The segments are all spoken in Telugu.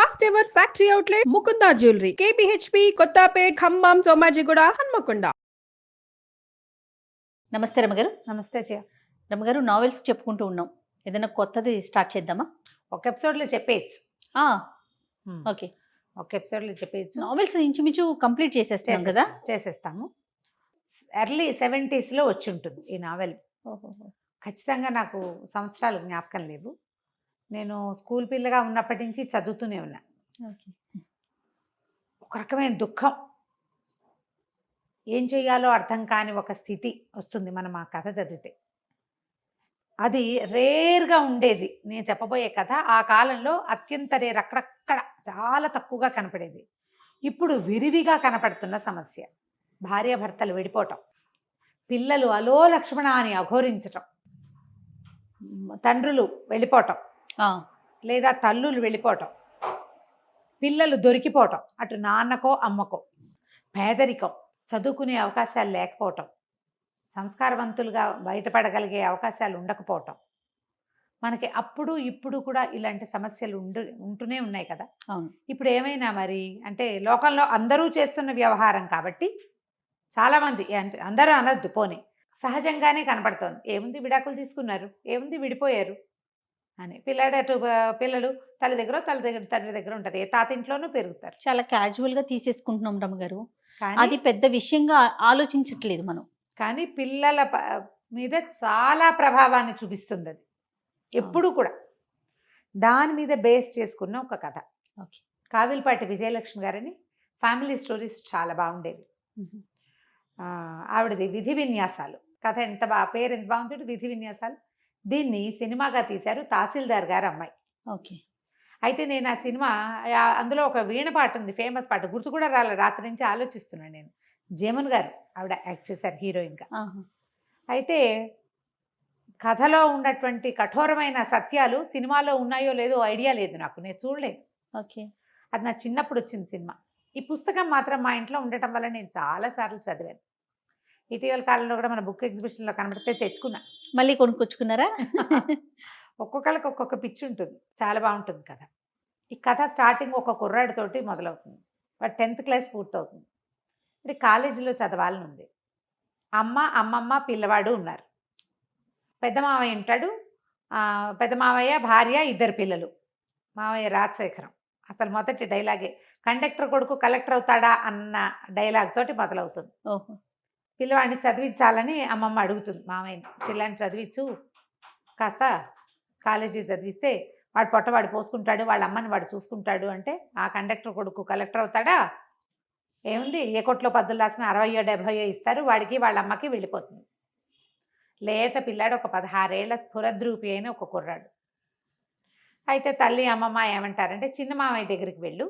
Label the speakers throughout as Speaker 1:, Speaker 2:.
Speaker 1: First ever factory outlet Mukunda jewellery KPHB Kothapet Khammam Somajiguda Hanamkonda.
Speaker 2: నమస్తే రమగారు.
Speaker 3: నమస్తే జయ.
Speaker 2: రమగారు, నావెల్స్ చెప్పుకుంటూ ఉన్నాం, ఏదైనా కొత్తది స్టార్ట్ చేద్దామా?
Speaker 3: ఒక ఎపిసోడ్లో చెప్పేయచ్చు.
Speaker 2: ఓకే,
Speaker 3: ఒక ఎపిసోడ్లో చెప్పేయచ్చు.
Speaker 2: నావెల్స్ ఇంచుమించు కంప్లీట్ చేసేస్తాం కదా.
Speaker 3: చేసేస్తాము. ఎర్లీ 70s వచ్చి ఉంటుంది ఈ నావెల్. ఖచ్చితంగా నాకు సంవత్సరాలు జ్ఞాపకం లేవు. నేను స్కూల్ పిల్లగా ఉన్నప్పటి నుంచి చదువుతూనే ఉన్నా.
Speaker 2: ఓకే.
Speaker 3: ఒక రకమైన దుఃఖం, ఏం చేయాలో అర్థం కాని ఒక స్థితి వస్తుంది మనం ఆ కథ చదివితే. అది రేర్గా ఉండేది. నేను చెప్పబోయే కథ ఆ కాలంలో అత్యంత రేర్, అక్కడక్కడ చాలా తక్కువగా కనపడేది. ఇప్పుడు విరివిగా కనపడుతున్న సమస్య. భార్యాభర్తలు విడిపోవటం, పిల్లలు అలో లక్ష్మణ అని అఘోరించటం, తండ్రులు వెళ్ళిపోవటం లేదా తల్లులు వెళ్ళిపోవటం, పిల్లలు దొరికిపోవటం, అటు నాన్నకో అమ్మకో, పేదరికం, చదువుకునే అవకాశాలు లేకపోవటం, సంస్కారవంతులుగా బయటపడగలిగే అవకాశాలు ఉండకపోవటం. మనకి అప్పుడు ఇప్పుడు కూడా ఇలాంటి సమస్యలు ఉంటూనే ఉన్నాయి కదా.
Speaker 2: అవును.
Speaker 3: ఇప్పుడు ఏమైనా మరి అంటే లోకంలో అందరూ చేస్తున్న వ్యవహారం కాబట్టి చాలామంది, అంటే అందరూ అనద్దు పోనీ, సహజంగానే కనపడుతోంది. ఏముంది, విడాకులు తీసుకున్నారు, ఏముంది విడిపోయారు అని. పిల్లలు తల్లి దగ్గర తండ్రి దగ్గర ఉంటారు, ఏ తాతింట్లోనూ పెరుగుతారు.
Speaker 2: చాలా క్యాజువల్గా తీసేసుకుంటున్నాం రమగారు.
Speaker 3: కానీ
Speaker 2: అది పెద్ద విషయంగా ఆలోచించట్లేదు మనం.
Speaker 3: కానీ పిల్లల మీద చాలా ప్రభావాన్ని చూపిస్తుంది అది ఎప్పుడు కూడా. దాని మీద బేస్ చేసుకున్న ఒక కథ.
Speaker 2: ఓకే.
Speaker 3: కావిల్పాటి విజయలక్ష్మి గారని ఫ్యామిలీ స్టోరీస్ చాలా బాగుండేవి. ఆవిడది విధి విన్యాసాలు కథ. పేరు ఎంత బాగుంటుంది, విధి విన్యాసాలు. దీన్ని సినిమాగా తీశారు తహసీల్దార్ గారు అమ్మాయి.
Speaker 2: ఓకే.
Speaker 3: అయితే నేను ఆ సినిమా, అందులో ఒక వీణ పాట ఉంది, ఫేమస్ పాట, గుర్తు కూడా రాలే, రాత్రి నుంచి ఆలోచిస్తున్నాను నేను. జమున్ గారు ఆవిడ యాక్ట్ చేశారు హీరోయిన్గా. అయితే కథలో ఉన్నటువంటి కఠోరమైన సత్యాలు సినిమాలో ఉన్నాయో లేదో ఐడియా లేదు నాకు, నేను చూడలేదు.
Speaker 2: ఓకే.
Speaker 3: అది నా చిన్నప్పుడు వచ్చిన సినిమా. ఈ పుస్తకం మాత్రం మా ఇంట్లో ఉండటం వల్ల నేను చాలాసార్లు చదివాను. ఇటీవల కాలంలో కూడా మన బుక్ ఎగ్జిబిషన్లో కనబడితే తెచ్చుకున్నా.
Speaker 2: మళ్ళీ కొనుక్కొచ్చుకున్నారా?
Speaker 3: ఒక్కొక్కరికి ఒక్కొక్క పిచ్చి ఉంటుంది. చాలా బాగుంటుంది కథ. ఈ కథ స్టార్టింగ్ ఒక కుర్రాడితోటి మొదలవుతుంది. వాడు 10th క్లాస్ పూర్తవుతుంది. ఇప్పుడు కాలేజీలో చదవాలని ఉంది. అమ్మమ్మ పిల్లవాడు ఉన్నారు. పెద్ద మావయ్య ఉంటాడు. పెద్ద మావయ్య, భార్య, 2 పిల్లలు. మావయ్య రాజశేఖరం. అసలు మొదటి డైలాగే కండక్టర్ కొడుకు కలెక్టర్ అవుతాడా అన్న డైలాగ్ తోటి మొదలవుతుంది.
Speaker 2: ఓహో.
Speaker 3: పిల్లవాడిని చదివించాలని అమ్మమ్మ అడుగుతుంది మామయ్యని. పిల్లాన్ని చదివించు, కాస్త కాలేజీ చదివిస్తే వాడు పొట్టవాడు పోసుకుంటాడు, వాళ్ళ అమ్మని వాడు చూసుకుంటాడు. అంటే ఆ కండక్టర్ కొడుకు కలెక్టర్ అవుతాడా, ఏముంది, ఏ కొట్లో పద్దులు రాసిన 60-70 ఇస్తారు, వాడికి వాళ్ళ అమ్మకి వెళ్ళిపోతుంది. లేత పిల్లాడు, ఒక 16 ఏళ్ల స్ఫురద్రూపి అయిన ఒక కుర్రాడు. అయితే తల్లి అమ్మమ్మ ఏమంటారంటే, చిన్న మామయ్య దగ్గరికి వెళ్ళు,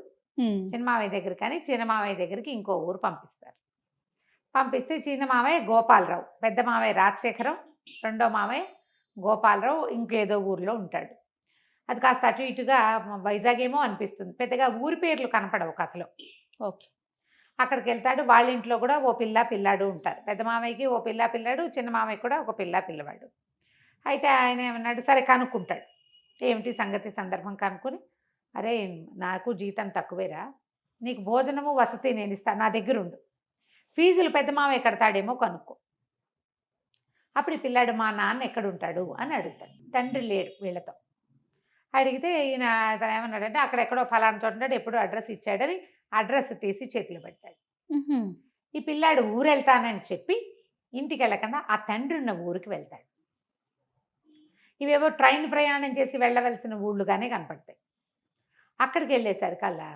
Speaker 3: చిన్న మామయ్య దగ్గర, కానీ చిన్న మామయ్య దగ్గరికి ఇంకో ఊరు పంపిస్తారు. పంపిస్తే చిన్న మామయ్య గోపాలరావు, పెద్ద మామయ్య రాజశేఖరం, రెండో మామయ్య గోపాలరావు ఇంకేదో ఊరిలో ఉంటాడు. అది కాస్త అటు ఇటుగా వైజాగ్ ఏమో అనిపిస్తుంది, పెద్దగా ఊరి పేర్లు కనపడవు కథలో.
Speaker 2: ఓకే.
Speaker 3: అక్కడికి వెళ్తాడు. వాళ్ళ ఇంట్లో కూడా ఓ పిల్లాడు ఉంటారు. పెద్ద మామయ్యకి ఓ పిల్లాడు, చిన్న మామయ్య కూడా ఒక పిల్లవాడు. అయితే ఆయన ఏమన్నాడు, సరే కనుక్కుంటాడు, ఏమిటి సంగతి సందర్భం కనుక్కొని, అరే నాకు జీతం తక్కువేరా, నీకు భోజనము వసతి నేను ఇస్తాను, నా దగ్గర ఉండు, ఫీజులు పెద్ద మామయ్య కడతాడేమో కనుక్కో. అప్పుడు ఈ పిల్లాడు, మా నాన్న ఎక్కడుంటాడు అని అడుగుతాడు. తండ్రి లేడు వీళ్ళతో. అడిగితే ఈయన ఏమన్నాడంటే, అక్కడెక్కడో ఫలానా చోట ఉంటాడు, ఎప్పుడో అడ్రస్ ఇచ్చాడని అడ్రస్ తీసి చేతిలో పెడతాడు. ఈ పిల్లాడు ఊరు వెళ్తానని చెప్పి ఇంటికి వెళ్ళకుండా ఆ తండ్రి ఉన్న ఊరికి వెళ్తాడు. ఇవేవో ట్రైన్ ప్రయాణం చేసి వెళ్ళవలసిన ఊళ్ళుగానే కనపడతాయి. అక్కడికి వెళ్ళేసరికల్లా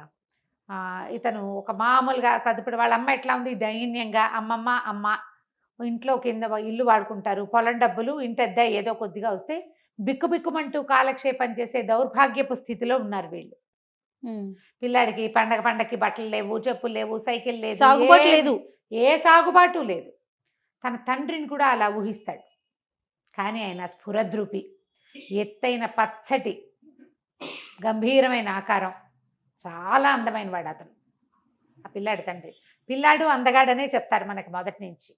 Speaker 3: ఇతను ఒక మామూలుగా చదువుడు, వాళ్ళ అమ్మ ఎట్లా ఉంది, దైన్యంగా, అమ్మ ఇంట్లో కింద ఇల్లు వాడుకుంటారు, పొలం డబ్బులు ఇంటెద్ద ఏదో కొద్దిగా వస్తే బిక్కుబిక్కుమంటూ కాలక్షేపం చేసే దౌర్భాగ్యపు స్థితిలో ఉన్నారు వీళ్ళు. పిల్లాడికి పండగకి బట్టలు లేవు, చెప్పులు లేవు, సైకిల్ లేదు,
Speaker 2: సాగుబాటు లేదు,
Speaker 3: ఏ సాగుబాటు లేదు. తన తండ్రిని కూడా అలా ఊహిస్తాడు. కానీ ఆయన స్ఫురద్రూపి, ఎత్తైన పచ్చటి గంభీరమైన ఆకారం, చాలా అందమైన వాడు అతను, ఆ పిల్లాడి తండ్రి. పిల్లాడు అందగాడనే చెప్తారు మనకి మొదటి నుంచి.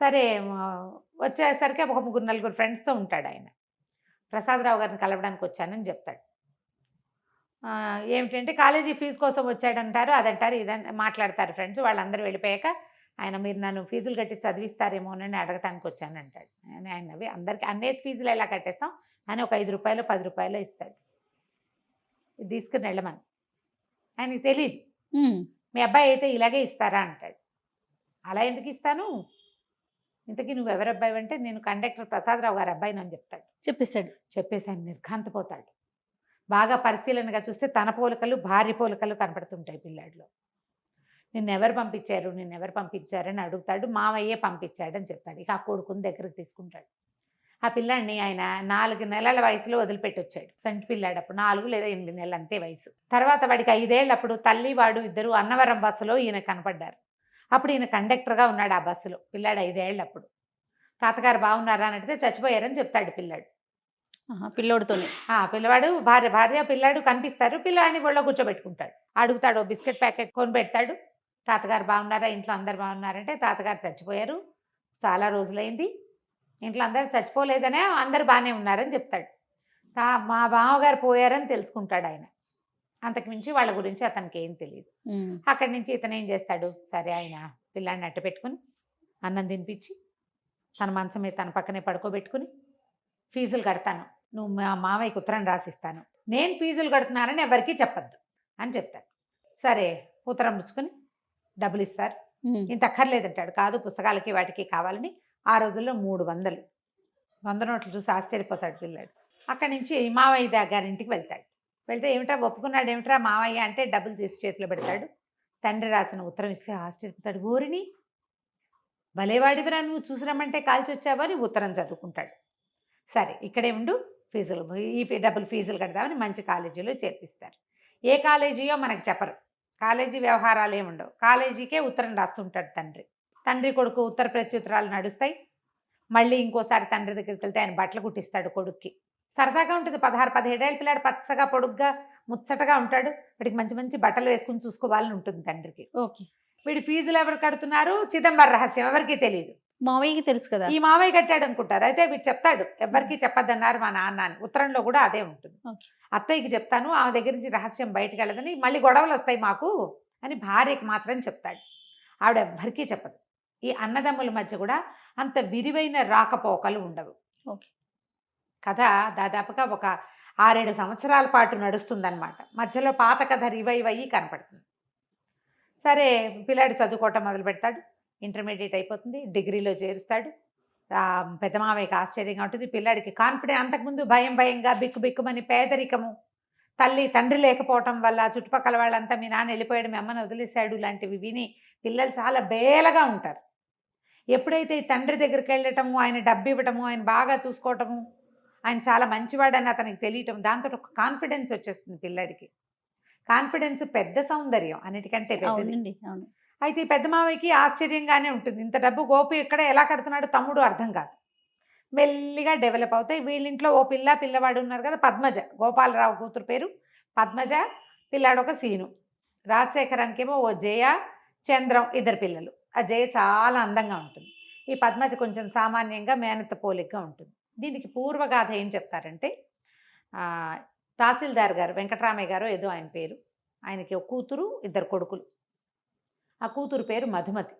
Speaker 3: సరే వచ్చేసరికి ఒక 3-4 ఫ్రెండ్స్తో ఉంటాడు ఆయన. ప్రసాదరావు గారిని కలవడానికి వచ్చానని చెప్తాడు. ఏమిటంటే కాలేజీ ఫీజు కోసం వచ్చాడంటారు, అదంటారు, ఇదంటారు, మాట్లాడతారు ఫ్రెండ్స్. వాళ్ళందరూ వెళ్ళిపోయాక ఆయన మీరు నన్ను ఫీజులు కట్టి చదివిస్తారేమోనని అడగటానికి వచ్చానంటాడు. ఆయనవి అందరికీ అన్నేసి ఫీజులు ఎలా కట్టేస్తాం అని ఒక 5 రూపాయలు 10 రూపాయలు ఇస్తాడు, ఇది తీసుకుని వెళ్ళమని. ఆయనకి తెలియదు. మీ అబ్బాయి అయితే ఇలాగే ఇస్తారా అంటాడు. అలా ఎందుకు ఇస్తాను, ఇంతకీ నువ్వు ఎవరి అబ్బాయి అంటే నేను కండక్టర్ ప్రసాదరావు గారి అబ్బాయిని అని చెప్తాడు. చెప్పేసి ఆయన నిర్ఘాంతపోతాడు. బాగా పరిశీలనగా చూస్తే తన పోలికలు భార్య పోలికలు కనపడుతుంటాయి పిల్లాడిలో. నిన్నెవరు పంపించారని అడుగుతాడు. మావయ్యే పంపించాడని చెప్తాడు. ఇక ఆ కొడుకుని దగ్గరకు తీసుకుంటాడు. ఆ పిల్లాడిని ఆయన 4 నెలల వయసులో వదిలిపెట్టి వచ్చాడు. సంటి పిల్లాడు అప్పుడు 4 లేదా 8 నెలలు అంతే వయసు. తర్వాత వాడికి 5 ఏళ్ళప్పుడు తల్లి వాడు ఇద్దరు అన్నవరం బస్సులో ఈయన కనపడ్డారు. అప్పుడు ఈయన కండక్టర్గా ఉన్నాడు ఆ బస్సులో. పిల్లాడు 5 ఏళ్ళప్పుడు. తాతగారు బాగున్నారా అని అడిగితే చచ్చిపోయారని చెప్తాడు పిల్లాడు.
Speaker 2: పిల్లోడితోనే
Speaker 3: పిల్లవాడు భార్య పిల్లాడు కనిపిస్తారు. పిల్లాడిని ఒళ్ళో కూర్చోబెట్టుకుంటాడు. అడుగుతాడు, బిస్కెట్ ప్యాకెట్ కొని పెడతాడు. తాతగారు బాగున్నారా, ఇంట్లో అందరు బాగున్నారంటే తాతగారు చచ్చిపోయారు, చాలా రోజులైంది, ఇంట్లో అందరు చచ్చిపోలేదనే అందరు బాగానే ఉన్నారని చెప్తాడు. మా బావగారు పోయారని తెలుసుకుంటాడు ఆయన. అంతకుమించి వాళ్ళ గురించి అతనికి ఏం తెలియదు. అక్కడి నుంచి ఇతను ఏం చేస్తాడు, సరే ఆయన పిల్లాడిని అట్ట పెట్టుకుని అన్నం తినిపించి తన మంచం మీద తన పక్కనే పడుకోబెట్టుకుని ఫీజులు కడతాను, నువ్వు మా మామయ్యకి ఉత్తరం రాసిస్తాను, నేను ఫీజులు కడుతున్నానని ఎవరికీ చెప్పద్దు అని చెప్తాడు. సరే ఉత్తరం పుచ్చుకొని డబ్బులు ఇస్తారు. ఇంత అక్కర్లేదంటాడు. కాదు పుస్తకాలకి వాటికి కావాలని ఆ రోజుల్లో 300 నోట్లు చూసి ఆశ్చర్యపోతాడు పిల్లాడు. అక్కడి నుంచి మావయ్య గారింటికి వెళ్తాడు. వెళ్తే ఏమిట్రా ఒప్పుకున్నాడు, ఏమిట్రా మావయ్య అంటే డబ్బులు తీసి చేతిలో పెడతాడు. తండ్రి రాసిన ఉత్తరం ఇస్తే ఆశ్చర్యపోతాడు. ఊరిని భలేవాడివిరా నువ్వు, చూసిరమ్మంటే కాల్చి వచ్చావని ఉత్తరం చదువుకుంటాడు. సరే ఇక్కడే ఉండు, డబ్బులు ఫీజులు కడదామని మంచి కాలేజీలో చేర్పిస్తారు. ఏ కాలేజీయో మనకు చెప్పరు, కాలేజీ వ్యవహారాలు ఏముండవు. కాలేజీకే ఉత్తరం రాస్తుంటాడు తండ్రి కొడుకు ఉత్తర ప్రత్యుత్తరాలు నడుస్తాయి. మళ్ళీ ఇంకోసారి తండ్రి దగ్గరికి వెళ్తే ఆయన బట్టలు కుట్టిస్తాడు కొడుక్కి. సరదాగా ఉంటుంది. 16-17 ఏళ్ళ పిల్లాడు పచ్చగా పొడుగ్గా ముచ్చటగా ఉంటాడు. వీడికి మంచి మంచి బట్టలు వేసుకుని చూసుకోవాలని ఉంటుంది తండ్రికి. వీడి ఫీజులు ఎవరు కడుతున్నారు, చిదంబర రహస్యం, ఎవరికీ తెలియదు.
Speaker 2: మావయ్యకి తెలుసు కదా,
Speaker 3: ఈ మావయ్య కట్టాడు అనుకుంటారు. అయితే వీడు చెప్తాడు, ఎవరికి చెప్పద్దన్నారు మా నాన్న అని. ఉత్తరంలో కూడా అదే ఉంటుంది. అత్తయ్యకి చెప్తాను, ఆమె దగ్గర నుంచి రహస్యం బయటకు వెళ్ళదని, మళ్ళీ గొడవలు వస్తాయి మాకు అని భార్యకి మాత్రం చెప్తాడు. ఆవిడ ఎవ్వరికీ చెప్పదు. ఈ అన్నదమ్ముల మధ్య కూడా అంత విరివైన రాకపోకలు ఉండవు. కథ దాదాపుగా ఒక 6-7 సంవత్సరాల పాటు నడుస్తుందన్నమాట. మధ్యలో పాత కథ రివైవ్ అయ్యి కనపడుతుంది. సరే పిల్లాడు చదువుకోవటం మొదలు పెడతాడు. ఇంటర్మీడియట్ అయిపోతుంది, డిగ్రీలో చేరుస్తాడు. పెద్ద మావయ్యకి ఆశ్చర్యంగా ఉంటుంది. పిల్లాడికి కాన్ఫిడెన్స్, అంతకుముందు భయంగా బిక్కుమని పేదరికము, తండ్రి లేకపోవటం వల్ల చుట్టుపక్కల వాళ్ళంతా మీ నాన్న వెళ్ళిపోయాడు, మీ అమ్మని వదిలేశాడు లాంటివి విని పిల్లలు చాలా బేలగా ఉంటారు. ఎప్పుడైతే ఈ తండ్రి దగ్గరికి వెళ్ళటము, ఆయన డబ్బు ఇవ్వటము, ఆయన బాగా చూసుకోవటము, ఆయన చాలా మంచివాడని అతనికి తెలియటం, దాంతో ఒక కాన్ఫిడెన్స్ వచ్చేస్తుంది పిల్లాడికి. కాన్ఫిడెన్స్ పెద్ద సౌందర్యం, అన్నిటికంటే పెద్దది. అయితే ఈ పెద్ద మావయ్యకి ఆశ్చర్యంగానే ఉంటుంది. ఇంత డబ్బు గోపి ఎక్కడ ఎలా కడుతున్నాడు తమ్ముడు అర్థం కాదు. మెల్లిగా డెవలప్ అవుతాయి. వీళ్ళింట్లో ఓ పిల్లవాడు ఉన్నారు కదా, పద్మజ, గోపాలరావు కూతురు పేరు పద్మజ, పిల్లాడు ఒక సీను. రాజశేఖరానికేమో ఓ జయ, చంద్రం, 2 పిల్లలు. ఆ జయ చాలా అందంగా ఉంటుంది. ఈ పద్మజ కొంచెం సామాన్యంగా మేనత్త పోలికగా ఉంటుంది. దీనికి పూర్వగాథ ఏం చెప్తారంటే, తహసీల్దార్ గారు వెంకటరామయ్య గారు ఏదో ఆయన పేరు, ఆయనకి ఒక కూతురు 2 కొడుకులు. ఆ కూతురు పేరు మధుమతి.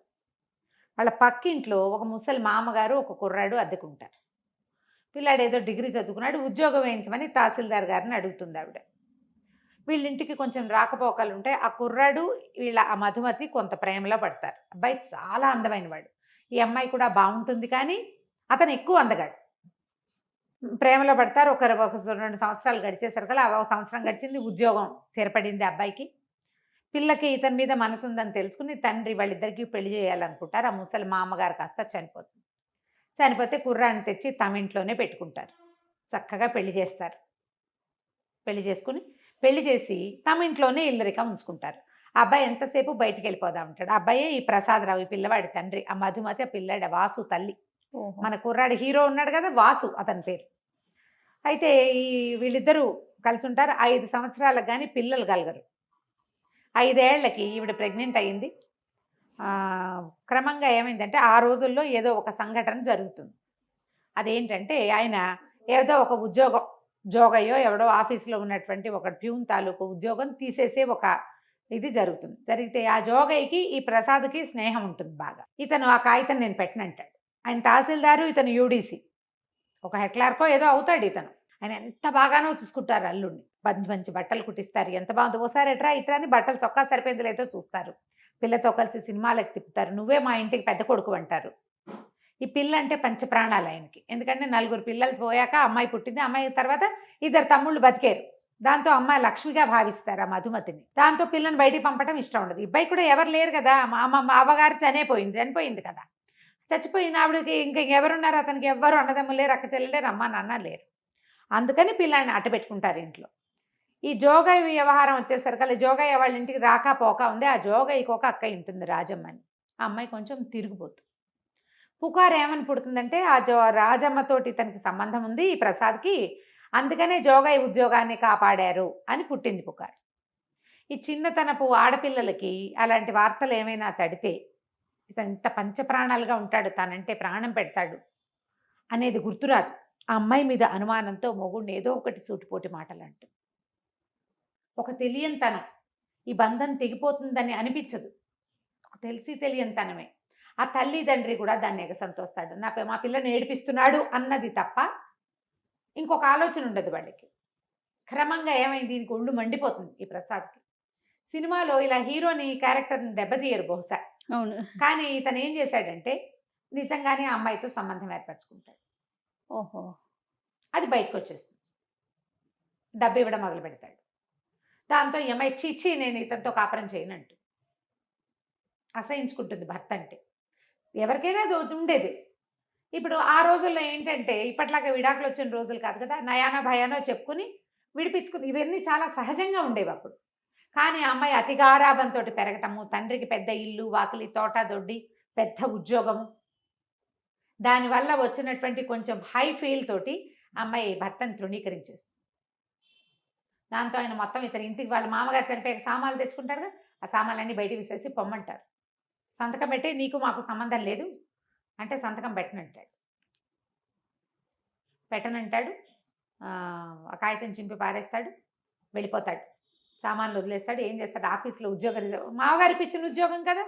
Speaker 3: వాళ్ళ పక్కింట్లో ఒక ముసలి మామగారు ఒక కుర్రాడు అద్దెకుంటారు. పిల్లాడు ఏదో డిగ్రీ చదువుకున్నాడు, ఉద్యోగం వేయించమని తహసీల్దార్ గారిని అడుగుతుంది ఆవిడ. వీళ్ళింటికి కొంచెం రాకపోకలు ఉంటాయి. ఆ కుర్రాడు ఆ మధుమతి కొంత ప్రేమలో పడతారు. అబ్బాయి చాలా అందమైన వాడు. ఈ అమ్మాయి కూడా బాగుంటుంది, కానీ అతను ఎక్కువ అందగాడు. ప్రేమలో పడతారు. ఒక 2 సంవత్సరాలు గడిచేసరికి అలా 1 సంవత్సరం గడిచింది, ఉద్యోగం స్థిరపడింది అబ్బాయికి. పిల్లకి ఇతని మీద మనసు ఉందని తెలుసుకుని తండ్రి వాళ్ళిద్దరికీ పెళ్లి చేయాలనుకుంటారు. ఆ ముసలి మామగారు కాస్త చనిపోతే కుర్రాన్ని తెచ్చి తమ ఇంట్లోనే పెట్టుకుంటారు. చక్కగా పెళ్లి చేస్తారు. పెళ్లి చేసి తమ ఇంట్లోనే ఇల్లరికం ఉంచుకుంటారు. ఆ అబ్బాయి ఎంతసేపు బయటికి వెళ్ళిపోదా ఉంటాడు. ఆ అబ్బాయే ఈ ప్రసాదరావు, ఈ పిల్లవాడి తండ్రి. ఆ మధుమతి ఆ పిల్లాడి వాసు తల్లి. మన కుర్రాడు హీరో ఉన్నాడు కదా, వాసు అతని పేరు. అయితే వీళ్ళిద్దరూ కలిసి ఉంటారు. 5 సంవత్సరాలకు కానీ పిల్లలు కలగరు. 5 ఏళ్లకి ఈవిడ ప్రెగ్నెంట్ అయ్యింది. క్రమంగా ఏమైందంటే, ఆ రోజుల్లో ఏదో ఒక సంఘటన జరుగుతుంది. అదేంటంటే, ఆయన ఏదో ఒక ఉద్యోగం జోగయ్యో ఎవడో ఆఫీస్లో ఉన్నటువంటి ఒక ప్యూన్ తాలూకు ఉద్యోగం తీసేసే ఒక ఇది జరుగుతుంది. జరిగితే ఆ జోగయ్యకి ఈ ప్రసాద్కి స్నేహం ఉంటుంది బాగా. ఇతను ఆ కాగితం నేను పెట్టనంటాడు. ఆయన తహసీల్దారు, ఇతను యూడీసీ, ఒక హెక్లార్కో ఏదో అవుతాడు ఇతను. ఆయన ఎంత బాగానో చూసుకుంటారు అల్లుడిని. మంచి మంచి బట్టలు కుట్టిస్తారు, ఎంత బాగుంది, ఓసారి ఎట్రా ఇట్రా అని బట్టలు చొక్కా సరిపోయింది లేదో చూస్తారు, పిల్లతో కలిసి సినిమాలకు తిప్పుతారు, నువ్వే మా ఇంటికి పెద్ద కొడుకు అంటారు. ఈ పిల్ల అంటే పంచప్రాణాలు ఆయనకి. ఎందుకంటే 4 పిల్లలు పోయాక అమ్మాయి పుట్టింది, అమ్మాయి తర్వాత 2 తమ్ముళ్ళు బతికారు. దాంతో అమ్మాయి లక్ష్మిగా భావిస్తారు ఆ మధుమతిని. దాంతో పిల్లని బయటికి పంపడం ఇష్టం ఉండదు. ఇబ్బాయి కూడా ఎవరు లేరు కదా, మా అవ్వగారు చనిపోయింది కదా, చచ్చిపోయిన ఆవిడకి ఇంకా ఎవరున్నారు, అతనికి ఎవ్వరు అన్నదమ్ములు లేరు, అక్క చెల్లెలు లేరు, అమ్మ నాన్న లేరు. అందుకని పిల్లాన్ని అట్టబెట్టుకుంటారు ఇంట్లో. ఈ జోగయ్య వ్యవహారం వచ్చేసరికి జోగయ్య వాళ్ళ ఇంటికి రాక పోక ఉంది. ఆ జోగయ్యకి ఒక అక్క ఉంటుంది రాజమ్మని. ఆ అమ్మాయి కొంచెం తిరిగిపోతుంది. పుకారు ఏమని పుడుతుందంటే ఆ రాజమ్మతోటి తనకి సంబంధం ఉంది ఈ ప్రసాద్కి, అందుకనే జోగయ్య ఉద్యోగాన్ని కాపాడారు అని పుట్టింది పుకారు. ఈ చిన్నతనపు ఆడపిల్లలకి అలాంటి వార్తలు ఏమైనా తడితే ఇతను ఇంత పంచప్రాణాలుగా ఉంటాడు, తనంటే ప్రాణం పెడతాడు అనేది గుర్తురాదు. ఆ అమ్మాయి మీద అనుమానంతో మొగుడిని ఏదో ఒకటి సూటిపోటి మాటలు అంటూ, ఒక తెలియనితనం, ఈ బంధం తెగిపోతుందని అనిపించదు, తెలిసి తెలియనితనమే. ఆ తల్లిదండ్రి కూడా దాన్ని ఎగసంతోస్తాడు, మా పిల్లని ఏడిపిస్తున్నాడు అన్నది తప్ప ఇంకొక ఆలోచన ఉండదు వాళ్ళకి. క్రమంగా ఏమైంది, దీనికి ఒళ్ళు మండిపోతుంది ఈ ప్రసాద్కి. సినిమాలో ఇలా హీరోని క్యారెక్టర్ని దెబ్బతీయరు బహుశా,
Speaker 2: అవును.
Speaker 3: కానీ ఇతను ఏం చేశాడంటే నిజంగానే ఆ అమ్మాయితో సంబంధం ఏర్పరచుకుంటాడు.
Speaker 2: ఓహో.
Speaker 3: అది బయటకు వచ్చేస్తుంది, డబ్బు ఇవ్వడం మొదలు పెడతాడు. దాంతో ఈ అమ్మాయి చీచి నేను ఇతనితో కాపురం చేయనంటూ అసహించుకుంటుంది. భర్త అంటే ఎవరికైనా ఉండేది. ఇప్పుడు ఆ రోజుల్లో ఏంటంటే ఇప్పట్లాగా విడాకులు వచ్చిన రోజులు కాదు కదా, నయానో భయానో చెప్పుకుని విడిపించుకుని ఇవన్నీ చాలా సహజంగా ఉండేవి అప్పుడు. కానీ ఆ అమ్మాయి అతి గారాబంతో పెరగటము, తండ్రికి పెద్ద ఇల్లు వాకిలి తోట దొడ్డి పెద్ద ఉద్యోగము, దానివల్ల వచ్చినటువంటి కొంచెం హై ఫీల్ తోటి అమ్మాయి భర్తను తృణీకరించేస్తుంది. దాంతో ఆయన మొత్తం ఇతని ఇంటికి వాళ్ళ మామగారు చనిపోయాక సామాన్లు తెచ్చుకుంటారు కదా, ఆ సామాన్లన్నీ బయటికి విసేసి పొమ్మంటారు, సంతకం పెట్టి నీకు మాకు సంబంధం లేదు అంటే సంతకం పెట్టనంటాడు. ఆ కాగితం చింపి పారేస్తాడు, వెళ్ళిపోతాడు, సామాన్లు వదిలేస్తాడు. ఏం చేస్తాడు, ఆఫీస్లో ఉద్యోగం, మామగారికి ఇచ్చిన ఉద్యోగం కదా,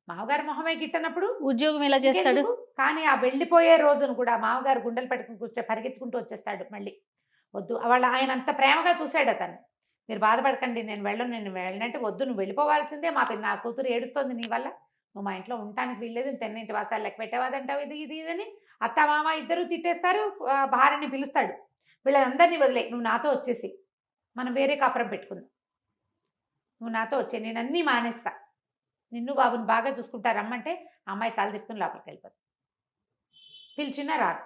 Speaker 3: మామగారు మొహమే గిట్టనప్పుడు
Speaker 2: ఉద్యోగం ఎలా చేస్తాడు.
Speaker 3: కానీ ఆ వెళ్ళిపోయే రోజును కూడా మామగారు గుండెలు పెట్టుకుని పరిగెత్తుకుంటూ వచ్చేస్తాడు. మళ్ళీ వద్దు, ఆయన అంత ప్రేమగా చూశాడు అతను, మీరు బాధపడకండి నేను వెళ్ళనంటే వద్దు, నువ్వు వెళ్ళిపోవాల్సిందే, నా కూతురు ఏడుస్తోంది నీ వల్ల, నువ్వు మా ఇంట్లో ఉండటానికి వీల్లేదు, తెన్నింటి వాసాలు లెక్క పెట్టేవాదంటావు, ఇది అని అత్త మామ ఇద్దరు తిట్టేస్తారు. భార్యని పిలుస్తాడు, వీళ్ళందరినీ వదిలే, నువ్వు నాతో వచ్చేసి మనం వేరే కాపురం పెట్టుకుందాం, నువ్వు నాతో వచ్చే, నేను అన్నీ మానేస్తా, నిన్ను బాబుని బాగా చూసుకుంటా రమ్మంటే అమ్మాయి తల తిప్పుకుని లోపలికి వెళ్ళిపోతుంది, పిలిచినా రాదు.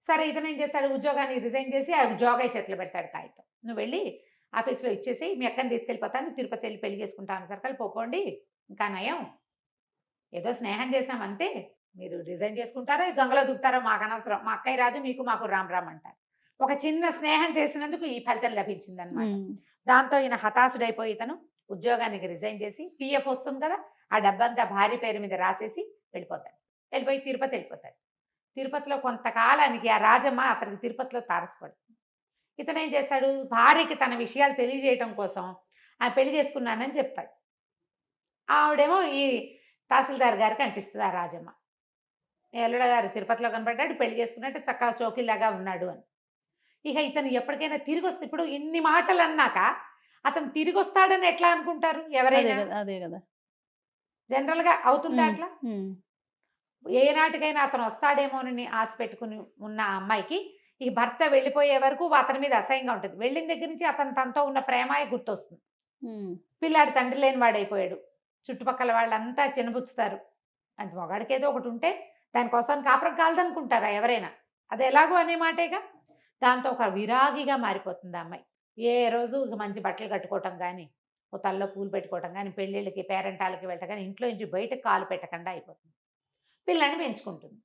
Speaker 3: సరే ఇతను ఏం చేస్తాడు, ఉద్యోగాన్ని రిజైన్ చేసి ఆ జోగయ్య చేతిలో పెడతాడు కాగితం, నువ్వు వెళ్ళి ఆఫీస్లో ఇచ్చేసి మీ అక్కని తీసుకెళ్ళిపోతాను, తిరుపతి వెళ్ళి పెళ్లి చేసుకుంటాను సర్కల్ పోకోండి, ఇంకా నయం, ఏదో స్నేహం చేసామంతే, మీరు రిజైన్ చేసుకుంటారో గంగలో దుక్కుతారో మాకు అనవసరం, మా అక్కయ్య రాదు మీకు మాకు రామ్ అంటారు. ఒక చిన్న స్నేహం చేసినందుకు ఈ ఫలితం లభించింది అనమాట. దాంతో ఈయన హతాశుడైపోయి ఇతను ఉద్యోగానికి రిజైన్ చేసి పిఎఫ్ వస్తుంది కదా, ఆ డబ్బంతా భార్య పేరు మీద రాసేసి వెళ్ళిపోయి తిరుపతి వెళ్ళిపోతాడు. తిరుపతిలో కొంతకాలానికి ఆ రాజమ్మ అతనికి తిరుపతిలో తారసపడుతుంది. ఇతను ఏం చేస్తాడు, భార్యకి తన విషయాలు తెలియజేయటం కోసం ఆ పెళ్లి చేసుకున్నానని చెప్తాడు. ఆవిడేమో ఈ తహసీల్దార్ గారికి అంటిస్తుంది ఆ రాజమ్మ, ఎల్లుడ గారు తిరుపతిలో కనపడ్డాడు, పెళ్లి చేసుకున్నట్టు చక్కగా చోకిల్లాగా ఉన్నాడు అని. ఇక ఇతను ఎప్పటికైనా తిరిగి వస్తే, ఇప్పుడు ఇన్ని మాటలు అన్నాక అతను తిరిగి వస్తాడని ఎట్లా అనుకుంటారు ఎవరైనా,
Speaker 2: అదే కదా
Speaker 3: జనరల్గా అవుతుందా అట్లా? ఏనాటికైనా అతను వస్తాడేమోనని ఆశ పెట్టుకుని ఉన్న ఆ అమ్మాయికి ఈ భర్త వెళ్ళిపోయే వరకు అతని మీద అసహ్యంగా ఉంటుంది. వెళ్ళిన దగ్గర నుంచి అతను తనతో ఉన్న ప్రేమాయి గుర్తొస్తుంది. పిల్లాడు తండ్రి లేని వాడైపోయాడు, చుట్టుపక్కల వాళ్ళంతా చిన్నబుచ్చుతారు, అది మొగాడికి ఏదో ఒకటి ఉంటే దానికోసం కాపురం కాలదనుకుంటారా ఎవరైనా, అది ఎలాగో అనే మాటేగా. దాంతో ఒక విరాగిగా మారిపోతుంది ఆ అమ్మాయి. ఏ రోజు మంచి బట్టలు కట్టుకోవటం కానీ, ఓ తల్లో పూలు పెట్టుకోవటం కానీ, పెళ్ళిళ్ళకి పేరెంటాలకి వెళ్ళటం కానీ, ఇంట్లో నుంచి బయటకు కాలు పెట్టకుండా అయిపోతుంది. పిల్లని పెంచుకుంటుంది.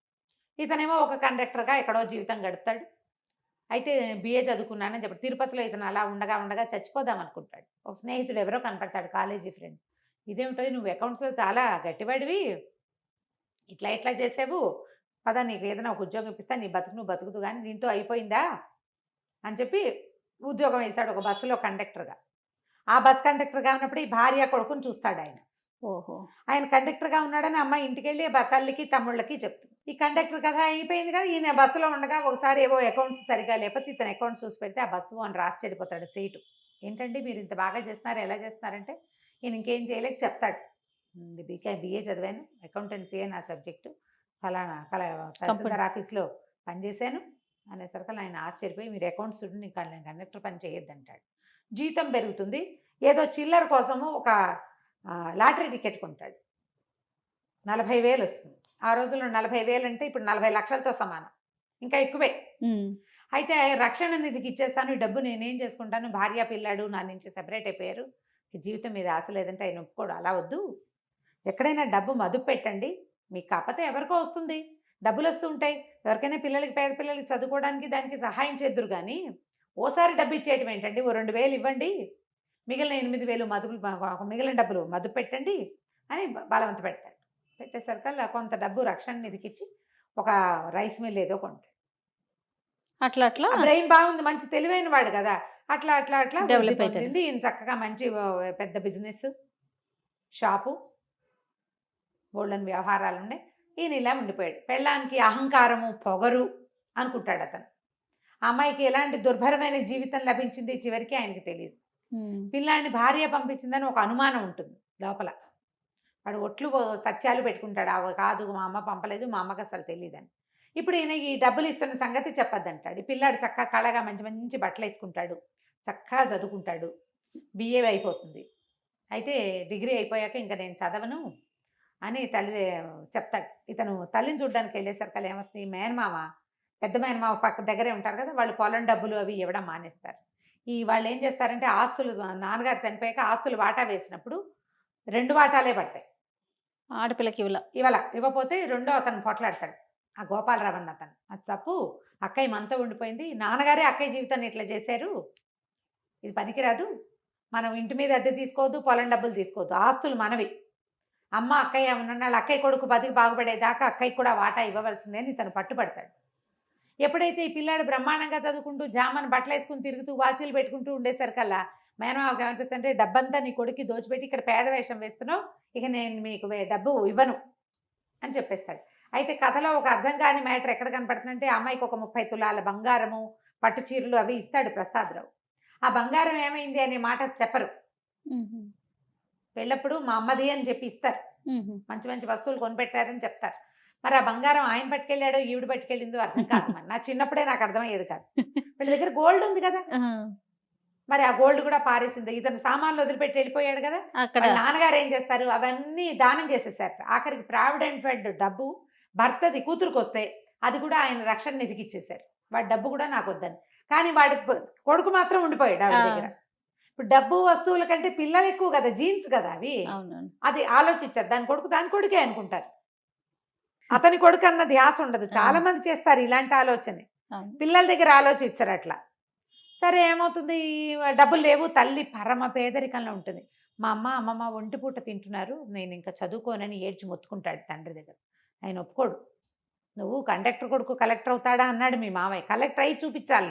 Speaker 3: ఇతనేమో ఒక కండక్టర్గా ఎక్కడో జీవితం గడుపుతాడు. అయితే బిఏ చదువుకున్నానని చెప్పి తిరుపతిలో ఇతను అలా ఉండగా చచ్చిపోదాం అనుకుంటాడు. ఒక స్నేహితుడు ఎవరో కనపడతాడు, కాలేజీ ఫ్రెండ్, ఇదేమిటో నువ్వు అకౌంట్స్లో చాలా గట్టివాడివి, ఇట్లా చేసావు, పద నీకు ఏదైనా ఒక ఉద్యోగం ఇప్పిస్తా, నీ బతుకు నువ్వు బతుకుతూ కానీ దీంతో అయిపోయిందా అని చెప్పి ఉద్యోగం వేశాడు ఒక బస్సులో కండక్టర్గా. ఆ బస్ కండక్టర్గా ఉన్నప్పుడు ఈ భార్య కొడుకుని చూస్తాడు ఆయన.
Speaker 2: ఓహో.
Speaker 3: ఆయన కండక్టర్గా ఉన్నాడని అమ్మాయి ఇంటికి వెళ్ళి తల్లికి తమ్ముళ్ళకి చెప్తుంది. ఈ కండక్టర్ కథ అయిపోయింది కదా. ఈయన బస్సులో ఉండగా ఒకసారి ఏవో అకౌంట్స్ సరిగా లేకపోతే ఇతను అకౌంట్స్ చూసి పెడితే ఆ బస్సు అని రాసి చెడిపోతాడు సీటు. ఏంటండి మీరు ఇంత బాగా చేస్తున్నారు, ఎలా చేస్తున్నారంటే ఈయన ఇంకేం చేయలేక చెప్తాడు, బిఏ చదివాను, అకౌంటెన్సీయే నా సబ్జెక్టు, ఫలానా తహసీల్దార్ ఆఫీస్లో పనిచేశాను అనేసరికి ఆయన ఆశ్చర్యపోయి మీరు అకౌంట్స్ చూడండి, ఇంకా నేను కండక్టర్ పని చేయొద్దంటాడు. జీతం పెరుగుతుంది, ఏదో చిల్లర కోసము ఒక లాటరీ టికెట్ కొంటాడు. 40,000 వస్తుంది. ఆ రోజుల్లో 40,000 అంటే ఇప్పుడు 40 లక్షలతో సమానం, ఇంకా ఎక్కువే. అయితే రక్షణ నిధికి ఇచ్చేస్తాను, ఈ డబ్బు నేనేం చేసుకుంటాను, భార్య పిల్లాడు నా నుంచి సెపరేట్ అయిపోయారు, జీవితం మీద ఆశ లేదంటే ఆయన ఒప్పుకోడు. అలా వద్దు, ఎక్కడైనా డబ్బు మదుపు పెట్టండి, మీకు కాకపోతే ఎవరికో వస్తుంది, డబ్బులు వస్తూ ఉంటాయి, ఎవరికైనా పిల్లలకి పేద పిల్లలకి చదువుకోవడానికి దానికి సహాయం చేద్దురు. కానీ ఓసారి డబ్బు ఇచ్చేయటం ఏంటండి, ఓ 2,000 ఇవ్వండి, మిగిలిన 8,000 మిగిలిన డబ్బులు మదుపు పెట్టండి అని బలవంత పెడతాడు. పెట్టేసరికల్లా కొంత డబ్బు రక్షణ నిధికి ఇచ్చి ఒక రైస్ మిల్ ఏదో కొంటాడు.
Speaker 2: అట్లా
Speaker 3: బ్రెయిన్ బాగుంది, మంచి తెలివైన వాడు కదా, అట్లా అట్లా అట్లా
Speaker 2: డెవలప్
Speaker 3: అవుతుంది. ఈయన చక్కగా మంచి పెద్ద బిజినెస్ షాపు, గోల్డెన్ వ్యవహారాలు ఉన్నాయి. ఈయన ఇలా ఉండిపోయాడు. పెళ్ళానికి అహంకారము పొగరు అనుకుంటాడు అతను. ఆ అమ్మాయికి ఎలాంటి దుర్భరమైన జీవితం లభించింది చివరికి ఆయనకి తెలియదు. పిల్లాడిని భార్య పంపించిందని ఒక అనుమానం ఉంటుంది లోపల. వాడు ఒట్లు సత్యాలు పెట్టుకుంటాడు, అవి కాదు మా అమ్మ పంపలేదు, మా అమ్మకి అసలు తెలియదని. ఇప్పుడు ఈయన ఈ డబ్బులు ఇస్తున్న సంగతి చెప్పద్దంటాడు. ఈ పిల్లాడు చక్కగా కళగా మంచి మంచి బట్టలు వేసుకుంటాడు, చక్కగా చదువుకుంటాడు, బిఏ అయిపోతుంది. అయితే డిగ్రీ అయిపోయాక ఇంకా నేను చదవను అని తల్లి చెప్తాడు. ఇతను తల్లిని చూడడానికి వెళ్ళేసరికి ఏమవుతుంది, మేనమామ పెద్ద మేనమామ పక్క దగ్గరే ఉంటారు కదా, వాళ్ళు పొలం డబ్బులు అవి ఇవ్వడం మానేస్తారు. వాళ్ళు ఏం చేస్తారంటే ఆస్తులు, నాన్నగారు చనిపోయాక ఆస్తులు వాటా వేసినప్పుడు 2 వాటాలే పడతాయి.
Speaker 2: ఆడపిల్లకి
Speaker 3: ఇవ్వకపోతే రెండో అతను పోట్లాడతాడు, ఆ గోపాలరావు అన్న అతను. అది తప్పు, అక్కయ్య మనతో ఉండిపోయింది, నాన్నగారే అక్కయ్య జీవితాన్ని ఇట్లా చేశారు, ఇది పనికిరాదు, మనం ఇంటి మీద అద్దె తీసుకోవద్దు, పొలం డబ్బులు తీసుకోవద్దు, ఆస్తులు మనవి, అమ్మ అక్కయ్య ఉన్నాళ్ళు, అక్కయ్య కొడుకు బతికి బాగుపడేదాకా అక్కయ్య కూడా వాటా ఇవ్వవలసిందే అని ఇతను పట్టుబడతాడు. ఎప్పుడైతే ఈ పిల్లాడు బ్రహ్మాండంగా చదువుకుంటూ జామని బట్టలు వేసుకుని తిరుగుతూ వాచీలు పెట్టుకుంటూ ఉండేసరికల్లా మేనమావకి ఏమనిపిస్తుంటే, డబ్బంతా నీ కొడుక్కి దోచిపెట్టి ఇక్కడ పేద వేషం వేస్తున్నావు, ఇక నేను మీకు డబ్బు ఇవ్వను అని చెప్పేస్తాడు. అయితే కథలో ఒక అర్థం కాని మ్యాటర్ ఎక్కడ కనపడుతుందంటే, అమ్మాయికి ఒక 30 తులాల బంగారము, పట్టు చీరలు అవి ఇస్తాడు ప్రసాదరావు. ఆ బంగారం ఏమైంది అనే మాట చెప్పరు. వెళ్ళప్పుడు మా అమ్మది అని చెప్పి ఇస్తారు, మంచి మంచి వస్తువులు కొనిపెట్టారని చెప్తారు. మరి ఆ బంగారం ఆయన పట్టుకెళ్ళాడో ఈవిడ పట్టుకెళ్ళిందో అర్థం కాదు. మరి నా చిన్నప్పుడే నాకు అర్థమయ్యేది కాదు. వీళ్ళ దగ్గర గోల్డ్ ఉంది కదా, మరి ఆ గోల్డ్ కూడా పారేసింది. ఇతను సామాన్లు వదిలిపెట్టి వెళ్ళిపోయాడు కదా, నాన్నగారు ఏం చేస్తారు, అవన్నీ దానం చేసేసారు. ఆఖరికి ప్రావిడెంట్ ఫండ్ డబ్బు భర్తది కూతురుకు వస్తే అది కూడా ఆయన రక్షణ నిధికి ఇచ్చేసారు. వాడి డబ్బు కూడా నాకు వద్దని. కానీ వాడి కొడుకు మాత్రం ఉండిపోయాడు ఆవిడ దగ్గర. ఇప్పుడు డబ్బు వస్తువుల కంటే పిల్లలు ఎక్కువ కదా, జీన్స్ కదా అవి, అది ఆలోచించారు. దాని కొడుకే అనుకుంటారు, అతని కొడుకు అన్న ధ్యాస ఉండదు. చాలా మంది చేస్తారు ఇలాంటి ఆలోచన, పిల్లల దగ్గర ఆలోచించరు అట్లా. సరే ఏమవుతుంది, డబ్బులు లేవు, తల్లి పరమ పేదరికంలో ఉంటుంది. మా అమ్మమ్మ ఒంటి పూట తింటున్నారు, నేను ఇంకా చదువుకోనని ఏడ్చి మొత్తుకుంటాడు తండ్రి దగ్గర. ఆయన ఒప్పుకోడు. నువ్వు కండక్టర్ కొడుకు కలెక్టర్ అవుతాడా అన్నాడు మీ మామయ్య. కలెక్టర్ అయ్యి చూపించాలి,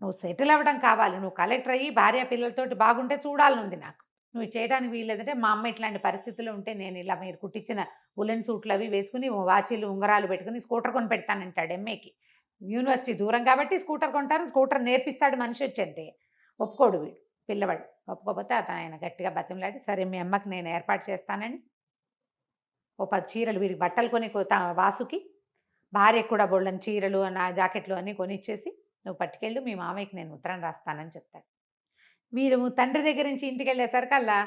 Speaker 3: నువ్వు సెటిల్ అవ్వడం కావాలి, నువ్వు కలెక్టర్ అయ్యి భార్య పిల్లలతోటి బాగుంటే చూడాలనుంది నాకు, నువ్వు చేయడానికి వీల్లేదంటే మా అమ్మ ఇట్లాంటి పరిస్థితుల్లో ఉంటే నేను ఇలా మీరు కుట్టించిన ఉలెన్ సూట్లు అవి వేసుకుని వాచీలు ఉంగరాలు పెట్టుకుని స్కూటర్ కొని పెడతానంటాడు. ఎంఏకి యూనివర్సిటీ దూరం కాబట్టి స్కూటర్ కొంటాను, స్కూటర్ నేర్పిస్తాడు మనిషి వచ్చంటే. ఒప్పుకోడు వీడు పిల్లవాడు. ఒప్పుకోకపోతే ఆయన గట్టిగా బతిమలాడి, సరే మీ అమ్మకి నేను ఏర్పాటు చేస్తానని ఓ 10 చీరలు వీడికి బట్టలు కొని వాసుకి, భార్యకు కూడా బోళ్ళని చీరలు నా జాకెట్లు అన్నీ కొనిచ్చేసి నువ్వు పట్టుకెళ్ళు, మీ మామయ్యకి నేను ఉత్తరం రాస్తానని చెప్తాడు. వీరు తండ్రి దగ్గర నుంచి ఇంటికి వెళ్ళేసరికల్లా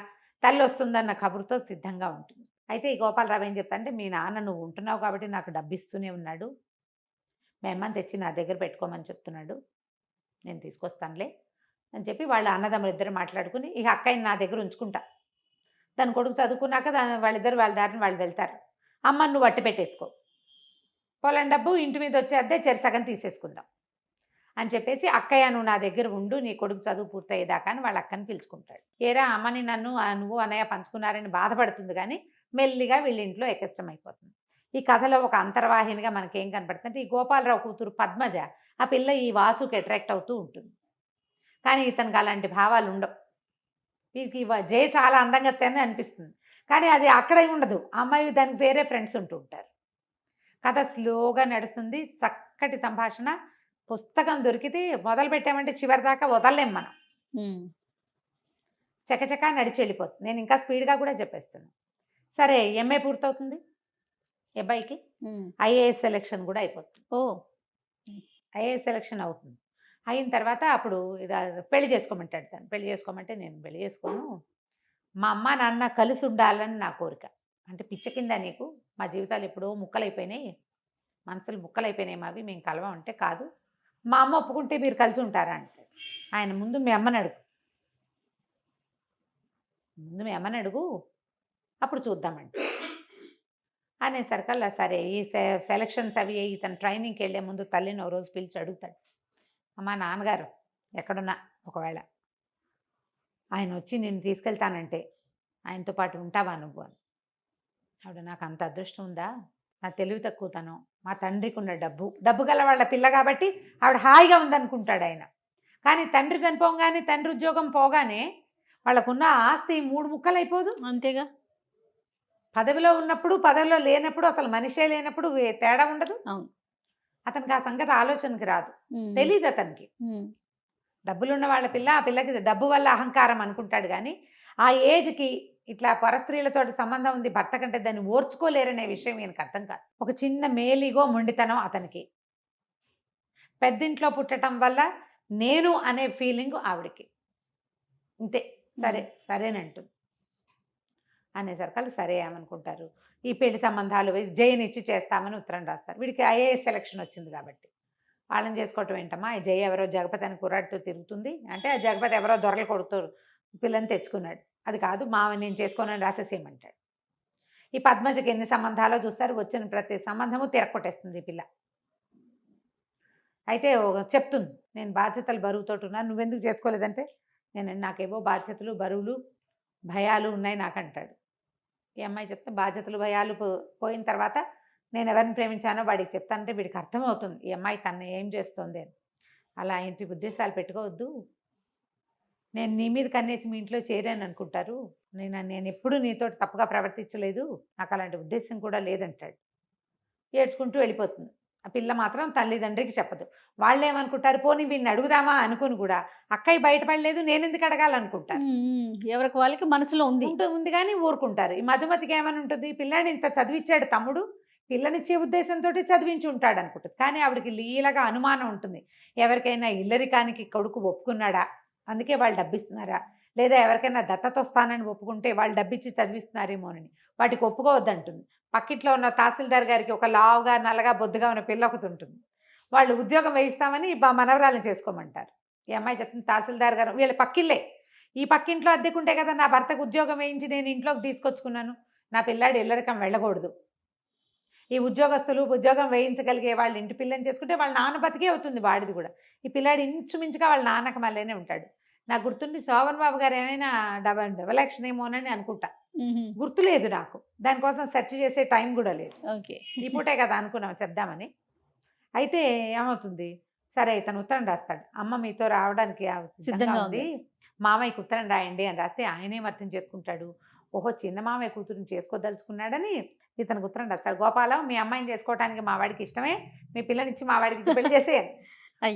Speaker 3: తల్లి వస్తుందన్న కబురుతో సిద్ధంగా ఉంటుంది. అయితే ఈ గోపాలరావు ఏం చెప్తా అంటే, మీ నాన్న నువ్వు ఉంటున్నావు కాబట్టి నాకు డబ్బు ఇస్తూనే ఉన్నాడు, మీ అమ్మని తెచ్చి నా దగ్గర పెట్టుకోమని చెప్తున్నాడు, నేను తీసుకొస్తానులే అని చెప్పి వాళ్ళ అన్నదమ్ములు ఇద్దరు మాట్లాడుకుని, ఇక అక్కయ్యని నా దగ్గర ఉంచుకుంటా, తన కొడుకు చదువుకున్నాక వాళ్ళిద్దరు వాళ్ళ దారిని వాళ్ళు వెళ్తారు, అమ్మని నువ్వు అట్టి పెట్టేసుకో, పొలం డబ్బు ఇంటి మీద వచ్చే అద్దె సగం తీసేసుకుందాం అని చెప్పేసి, అక్కయ్య నువ్వు నా దగ్గర ఉండు, నీ కొడుకు చదువు పూర్తయ్యేదాకా అని వాళ్ళ అక్కని పిలుచుకుంటాడు. ఏరా అమ్మని నువ్వు అన్నయ్య పంచుకున్నారని బాధపడుతుంది, కానీ మెల్లిగా వీళ్ళ ఇంట్లో ఎక్కష్టం అయిపోతుంది. ఈ కథలో ఒక అంతర్వాహినిగా మనకేం కనపడుతుందంటే, ఈ గోపాలరావు కూతురు పద్మజ ఆ పిల్ల ఈ వాసుకి అట్రాక్ట్ అవుతూ ఉంటుంది. కానీ ఇతనికి అలాంటి భావాలు ఉండవు. వీరికి జయ చాలా అందంగా తనే అనిపిస్తుంది, కానీ అది అక్కడే ఉండదు. ఆ అమ్మాయి దానికి వేరే ఫ్రెండ్స్ ఉంటూ ఉంటారు. కథ స్లోగా నడుస్తుంది, చక్కటి సంభాషణ. పుస్తకం దొరికితే మొదలు పెట్టామంటే చివరి దాకా వదలలేం మనం. చకచకా నడిచి వెళ్ళిపోతుంది. నేను ఇంకా స్పీడ్గా కూడా చెప్పేస్తున్నాను. సరే, ఎంఏ పూర్తవుతుంది అబ్బాయికి. ఐఏఎస్ సెలెక్షన్ కూడా అయిపోతుంది. ఐఏఎస్ సెలెక్షన్ అవుతుంది. అయిన తర్వాత అప్పుడు పెళ్లి చేసుకోమంటాడు తను. పెళ్లి చేసుకోమంటే నేను పెళ్లి చేసుకోను, మా అమ్మ నాన్న కలిసి ఉండాలని నా కోరిక. అంటే పిచ్చ కింద నీకు, మా జీవితాలు ఎప్పుడో ముక్కలైపోయినాయి, మనసులు ముక్కలైపోయినాయి మావి, మేము కలవం అంటే కాదు, మా అమ్మ ఒప్పుకుంటే మీరు కలిసి ఉంటారా అంటాడు. ఆయన ముందు మీ అమ్మని అడుగు, అప్పుడు చూద్దామండి అనేసరికల్లా సరే ఈ సెలక్షన్స్ అవి ఇతను ట్రైనింగ్కి వెళ్ళే ముందు తల్లిని ఓ రోజు పిలిచి అడుగుతాడు, అమ్మ నాన్నగారు ఎక్కడున్నా ఒకవేళ ఆయన వచ్చి నేను తీసుకెళ్తానంటే ఆయనతో పాటు ఉంటావా నువ్వు అని. ఆవిడ, నాకు అంత అదృష్టం ఉందా, నా తెలివి తక్కువతనం, మా తండ్రికి ఉన్న డబ్బు గల వాళ్ళ పిల్ల కాబట్టి ఆవిడ హాయిగా ఉందనుకుంటాడు ఆయన. కానీ తండ్రి చనిపోగానే, తండ్రి ఉద్యోగం పోగానే వాళ్ళకున్న ఆస్తి 3 ముక్కలు అయిపోదు.
Speaker 2: అంతేగా,
Speaker 3: పదవిలో ఉన్నప్పుడు పదవిలో లేనప్పుడు అసలు మనిషే లేనప్పుడు తేడా ఉండదు.
Speaker 2: అవును,
Speaker 3: అతనికి ఆ సంగతి ఆలోచనకి రాదు, తెలీదు అతనికి. డబ్బులున్న వాళ్ళ పిల్ల, ఆ పిల్లకి డబ్బు వల్ల అహంకారం అనుకుంటాడు. కానీ ఆ ఏజ్కి ఇట్లా పరస్త్రీలతో సంబంధం ఉంది భర్త కంటే, దాన్ని ఓర్చుకోలేరనే విషయం ఈయనకు అర్థం కాదు. ఒక చిన్న మేలిగో మొండితనం అతనికి. పెద్దింట్లో పుట్టడం వల్ల నేను అనే ఫీలింగ్ ఆవిడకి. ఇంతే, సరేనంటుంది. అనేసరికి సరే ఏమనుకుంటారు, ఈ పెళ్లి సంబంధాలు జయనిచ్చి చేస్తామని ఉత్తరం రాస్తారు. వీడికి ఐఏఎస్ సెలక్షన్ వచ్చింది కాబట్టి వాళ్ళని చేసుకోవటం ఏంటమ్మా, జయ ఎవరో జగపతి అని కుర్రాడితో తిరుగుతుంది అంటే, ఆ జగపతి ఎవరో దొరలు కొడుతూ పిల్లని తెచ్చుకున్నాడు, అది కాదు నేను చేసుకోనని రాసేసేయమంటాడు. ఈ పద్మజకి ఎన్ని సంబంధాలో చూస్తారు, వచ్చిన ప్రతి సంబంధము తిరగొట్టేస్తుంది ఈ పిల్ల. అయితే చెప్తుంది, నేను బాధ్యతలు బరువుతోటి ఉన్నాను, నువ్వెందుకు చేసుకోలేదంటే, నాకేవో బాధ్యతలు బరువులు భయాలు ఉన్నాయి నాకంటాడు. ఈ అమ్మాయి చెప్తే, బాధ్యతలు భయాలు పోయిన తర్వాత నేను ఎవరిని ప్రేమించానో వాడికి చెప్తానంటే వీడికి అర్థమవుతుంది ఈ అమ్మాయి తను ఏం చేస్తుంది అని. అలా ఇంటి ఉద్దేశాలు పెట్టుకోవద్దు, నేను నీ మీద కన్నేసి మీ ఇంట్లో చేరాను అనుకుంటారు, నేను ఎప్పుడు నీతో తప్పుగా ప్రవర్తించలేదు, నాకు అలాంటి ఉద్దేశం కూడా లేదంటాడు. ఏడ్చుకుంటూ వెళ్ళిపోతుంది. ఆ పిల్ల మాత్రం తల్లిదండ్రికి చెప్పదు. వాళ్ళు ఏమనుకుంటారు, పోనీ వీడిని అడుగుదామా అనుకుని కూడా అక్కయ్య బయటపడలేదు, నేను ఎందుకు అడగాలనుకుంటాను.
Speaker 2: ఎవరికి వాళ్ళకి మనసులో ఉంది
Speaker 3: కానీ ఊరుకుంటారు. ఈ మధుమతికి ఏమని ఉంటుంది, పిల్లాడిని ఇంత చదివించాడు తమ్ముడు, పిల్లనిచ్చే ఉద్దేశంతో చదివించి ఉంటాడు అనుకుంటుంది. కానీ ఆవిడకి లీలగా అనుమానం ఉంటుంది, ఎవరికైనా ఇల్లరికానికి కొడుకు ఒప్పుకున్నాడా, అందుకే వాళ్ళు డబ్బిస్తున్నారా, లేదా ఎవరికైనా దత్తత వస్తానని ఒప్పుకుంటే వాళ్ళు డబ్బిచ్చి చదివిస్తున్నారేమోనని. వాటికి ఒప్పుకోవద్దంటుంది. పక్కింట్లో ఉన్న తహసీల్దార్ గారికి ఒక లావుగా నల్లగా బొద్దుగా ఉన్న పిల్ల ఒకటి ఉంటుంది, వాళ్ళు ఉద్యోగం వేయిస్తామని మనవరాలను చేసుకోమంటారు. ఈ అమ్మాయి చెప్తుంది, తహసీల్దార్ గారు వీళ్ళ పక్కిల్లే, ఈ పక్కింట్లో అద్దెకుంటే కదా నా భర్తకు ఉద్యోగం వేయించి నేను ఇంట్లోకి తీసుకొచ్చుకున్నాను, నా పిల్లాడు ఇల్లరికం వెళ్ళకూడదు. ఈ ఉద్యోగస్తులు ఉద్యోగం వేయించగలిగే వాళ్ళ ఇంటి పిల్లని చేసుకుంటే వాళ్ళ నాన్న బతికే అవుతుంది, వాడిది కూడా. ఈ పిల్లాడు ఇంచుమించుగా వాళ్ళ నాన్నకు మళ్ళీనే ఉంటాడు. నాకు గుర్తుండి శోభన్ బాబు గారు ఏమైనా డబల్ యాక్షన్ ఏమోనని అనుకుంటా, గుర్తులేదు నాకు, దానికోసం సెర్చ్ చేసే టైం కూడా లేదు.
Speaker 2: ఓకే,
Speaker 3: ఈ పూటే కదా అనుకున్నాం చెప్దామని. అయితే ఏమవుతుంది, సరే ఇతను ఉత్తరం రాస్తాడు, అమ్మ మీతో రావడానికి సిద్ధంగా ఉంది, మామయ్యకి ఉత్తరం రాయండి అని రాస్తే ఆయనేం అర్థం చేసుకుంటాడు, ఓహో చిన్న మామయ్య కూతురుని చేసుకోదలుచుకున్నాడని ఇతనికి ఉత్తరం రాస్తాడు. గోపాలం, మీ అమ్మాయిని చేసుకోవడానికి మా వాడికి ఇష్టమే, మీ పిల్లనిచ్చి మా వాడికి పెళ్లి చేసేయాలి.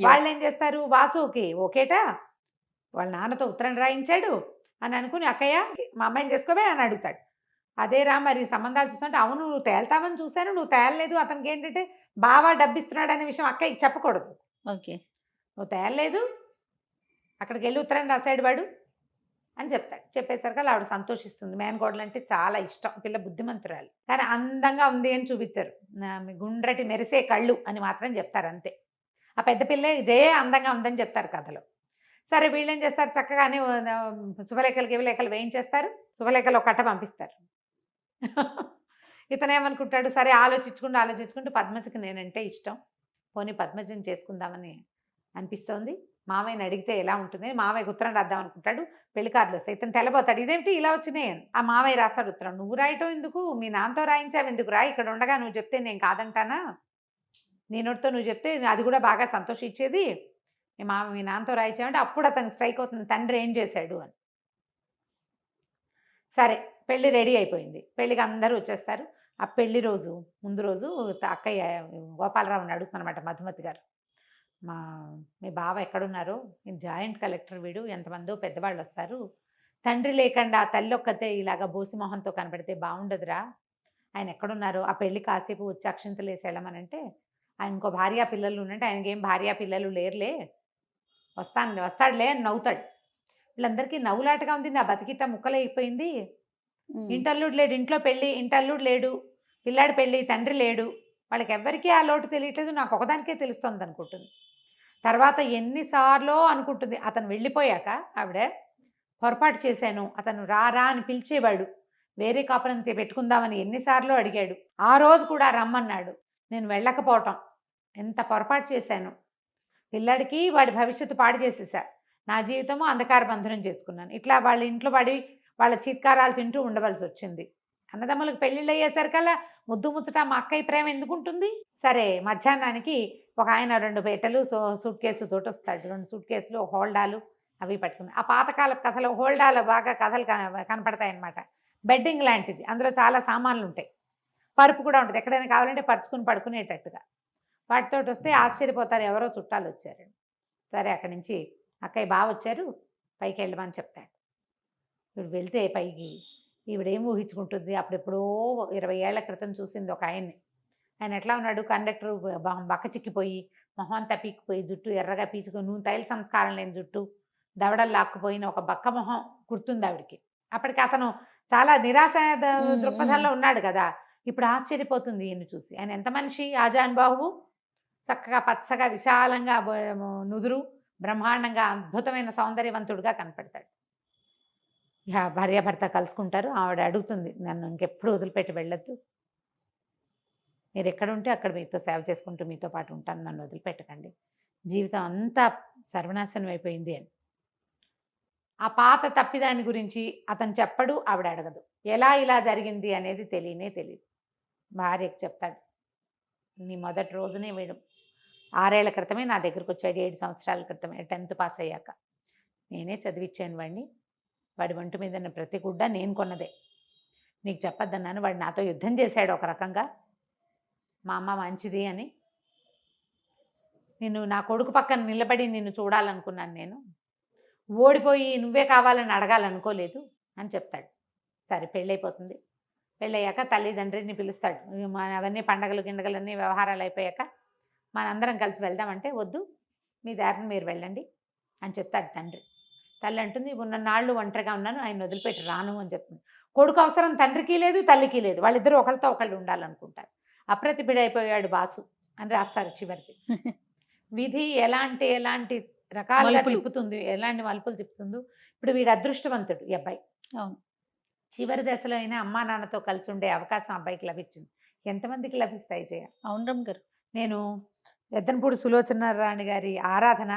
Speaker 3: వాళ్ళు ఏం చేస్తారు, వాసుకి ఓకేటా, వాళ్ళ నాన్నతో ఉత్తరం రాయించాడు అని అనుకుని, అక్కయ్య మా అమ్మాయిని చేసుకోవే అని అడుగుతాడు. అదేరా మరి సంబంధాలు చూస్తుంటే, అవును నువ్వు తేల్తామని చూశాను, నువ్వు తేలలేదు, అతనికి ఏంటంటే బాగా డబ్బిస్తున్నాడు అనే విషయం అక్కయ్యకి చెప్పకూడదు.
Speaker 2: ఓకే,
Speaker 3: నువ్వు తేలలేదు, అక్కడికి వెళ్ళి ఉత్తరం రాశాడు వాడు అని చెప్తాడు. చెప్పేసరికి ఆవిడ సంతోషిస్తుంది. మేనకోడలు అంటే చాలా ఇష్టం, పిల్ల బుద్ధిమంతురాలు, కానీ అందంగా ఉంది అని చూపించారు, గుండ్రటి మెరిసే కళ్ళు అని మాత్రం చెప్తారు అంతే. ఆ పెద్ద పిల్లే జయ అందంగా ఉందని చెప్తారు కథలో. సరే వీళ్ళు ఏం చేస్తారు, చక్కగానే శుభలేఖలు గివలేఖలు వేయించేస్తారు, శుభలేఖలు ఒక కట్ట పంపిస్తారు. ఇతనేమనుకుంటాడు, సరే ఆలోచించుకుంటూ పద్మజకి నేనంటే ఇష్టం, పోనీ పద్మజని చేసుకుందామని అనిపిస్తోంది, మామయ్యని అడిగితే ఎలా ఉంటుంది, మామయ్యకి ఉత్తరం రాద్దాం అనుకుంటాడు. పెళ్లి కార్డులు వస్తాయి, ఇతను తెల్లబోతాడు, ఇదేంటి ఇలా వచ్చినాయి అని. ఆ మామయ్య రాస్తాడు ఉత్తరం, నువ్వు రాయటం ఎందుకు, మీ నాన్నతో రాయించావు ఎందుకు రా, ఇక్కడ ఉండగా నువ్వు చెప్తే నేను కాదంటానా, నీ నోటితో నువ్వు చెప్తే అది కూడా బాగా సంతోషించేది. మీ నాన్నతో రాయించామంటే అప్పుడు అతనికి స్ట్రైక్ అవుతుంది, తండ్రి ఏం చేశాడు అని. సరే పెళ్ళి రెడీ అయిపోయింది. పెళ్ళికి అందరూ వచ్చేస్తారు. ఆ పెళ్లి రోజు ముందు రోజు అక్కయ్య గోపాలరావు అని అడుగుతున్నమాట మధుమతి గారు, మీ బావ ఎక్కడున్నారు, జాయింట్ కలెక్టర్ వీడు, ఎంతమందో పెద్దవాళ్ళు వస్తారు, తండ్రి లేకుండా తల్లి ఒక్కతే ఇలాగ బోసి మొహంతో కనపడితే బాగుండదురా, ఆయన ఎక్కడున్నారు, ఆ పెళ్ళి కాసేపు వచ్చి అక్షింతలు వేసి వెళ్ళమనంటే, ఆయన ఇంకో భార్యా పిల్లలు ఉన్నట్టు ఆయనకి ఏం భార్యా పిల్లలు లేరులే, వస్తాడులే అని నవ్వుతాడు. వీళ్ళందరికీ నవ్వులాటగా ఉంది. నా బతికిట్ట ముక్కలైపోయింది. ఇంటల్లుడు లేడు, ఇంట్లో పెళ్ళి, ఇంటల్లుడు లేడు, పిల్లాడి పెళ్ళి, తండ్రి లేడు, వాళ్ళకి ఎవ్వరికీ ఆ లోటు తెలియట్లేదు, నాకు ఒకదానికే తెలుస్తుంది అనుకుంటుంది. తర్వాత ఎన్నిసార్లు అనుకుంటుంది. అతను వెళ్ళిపోయాక ఆవిడ పొరపాటు చేశాను, అతను రారా అని పిలిచేవాడు, వేరే కాపురం పెట్టుకుందామని ఎన్నిసార్లు అడిగాడు, ఆ రోజు కూడా రమ్మన్నాడు, నేను వెళ్ళకపోవటం ఎంత పొరపాటు చేశాను, పిల్లాడికి వాడి భవిష్యత్తు పాడు చేసేసా, నా జీవితము అంధకార బంధనం చేసుకున్నాను, ఇట్లా వాళ్ళ ఇంట్లో పడి వాళ్ళ చీత్కారాలు తింటూ ఉండవలసి వచ్చింది. అన్నదమ్ములకు పెళ్ళిళ్ళు అయ్యేసరికల్లా ముద్దు ముచ్చట మా అక్కయ్య ప్రేమ ఎందుకుంటుంది. సరే మధ్యాహ్నానికి ఒక ఆయన 2 పెట్టెలు సూట్ కేసు తోటి వస్తాడు, 2 సూట్ కేసులు, హోల్డాలు అవి పట్టుకుని. ఆ పాతకాల కథలు హోల్డాలు బాగా కథలు కనపడతాయి అన్నమాట. బెడ్డింగ్ లాంటిది, అందులో చాలా సామాన్లు ఉంటాయి, పరుపు కూడా ఉంటుంది, ఎక్కడైనా కావాలంటే పరుచుకుని పడుకునేటట్టుగా. వాటితో వస్తే ఆశ్చర్యపోతారు, ఎవరో చుట్టాలు వచ్చారు. సరే అక్కడి నుంచి అక్కయ్య బావ వచ్చారు, పైకి వెళ్ళమని చెప్తాడు. ఇప్పుడు వెళ్తే పైకి ఈవిడేం ఊహించుకుంటుంది, అప్పుడెప్పుడో 20 ఏళ్ల క్రితం చూసింది ఒక ఆయన్ని. ఆయన ఎట్లా ఉన్నాడు, కండక్టర్ బక్క చిక్కిపోయి, మొహం అంతా పీక్కుపోయి, జుట్టు ఎర్రగా పీచుకొని, తైల సంస్కారం లేని జుట్టు, దవడలు లాక్కుపోయిన ఒక బక్క మొహం గుర్తుంది ఆవిడికి. అప్పటికి అతను చాలా నిరాశ దృక్పథంలో ఉన్నాడు కదా. ఇప్పుడు ఆశ్చర్యపోతుంది ఈయన్ని చూసి. ఆయన ఎంత మనిషి, ఆజానుబాహువు, చక్కగా పచ్చగా విశాలంగా నుదురు, బ్రహ్మాండంగా అద్భుతమైన సౌందర్యవంతుడుగా కనపడతాడు. ఇక భార్యాభర్త కలుసుకుంటారు. ఆవిడ అడుగుతుంది, నన్ను ఇంకెప్పుడు వదిలిపెట్టి వెళ్ళొద్దు, మీరు ఎక్కడుంటే అక్కడ మీతో సేవ చేసుకుంటూ మీతో పాటు ఉంటాను, నన్ను వదిలిపెట్టకండి, జీవితం అంతా సర్వనాశనం అయిపోయింది అని. ఆ పాత తప్పిదాని గురించి అతను చెప్పడు, ఆవిడ అడగదు. ఎలా ఇలా జరిగింది అనేది తెలియదు. భార్యకు చెప్తాడు, నీ మొదటి రోజునే వీడు 6 ఏళ్ల క్రితమే నా దగ్గరకు వచ్చాడు, 7 సంవత్సరాల క్రితమే, 10th పాస్ అయ్యాక నేనే చదివిచ్చాను వాడిని, వాడి ఒంటి మీద ఉన్న ప్రతి గుడ్డ నేను కొన్నదే, నీకు చెప్పొద్దన్నాను, వాడు నాతో యుద్ధం చేశాడు ఒక రకంగా, మా అమ్మ మంచిది అని, నిన్ను నా కొడుకు పక్కన నిలబడి నిన్ను చూడాలనుకున్నాను, నేను ఓడిపోయి నువ్వే కావాలని అడగాలనుకోలేదు అని చెప్తాడు. సరే పెళ్ళైపోతుంది. పెళ్ళయ్యాక తల్లిదండ్రిని పిలుస్తాడు. అవన్నీ పండగలు గిండగలన్నీ వ్యవహారాలు అయిపోయాక మనందరం కలిసి వెళ్దామంటే, వద్దు మీ దారిని మీరు వెళ్ళండి అని చెప్తాడు తండ్రి. తల్లి అంటుంది, ఉన్న నాళ్ళు ఒంటరిగా ఉన్నాను, ఆయన వదిలిపెట్టి రాను అని చెప్తుంది. కొడుకు అవసరం తండ్రికి లేదు, తల్లికి లేదు, వాళ్ళిద్దరూ ఒకరితో ఒకళ్ళు ఉండాలనుకుంటారు. అప్రతిభుడైపోయాడు బాసు అని రాస్తారు చివరికి. విధి ఎలాంటి రకాలుగా తిప్పుతుంది, ఎలాంటి మలుపులు తిప్పుతుందో. ఇప్పుడు వీడు అదృష్టవంతుడు ఈ అబ్బాయి.
Speaker 2: అవును,
Speaker 3: చివరి దశలో అయినా అమ్మా నాన్నతో కలిసి ఉండే అవకాశం అబ్బాయికి లభించింది. ఎంతమందికి లభిస్తాయి జయ?
Speaker 2: అవును రమ్మ గారు.
Speaker 3: నేను ఎద్దనపూడి సులోచన రాణి గారి ఆరాధన,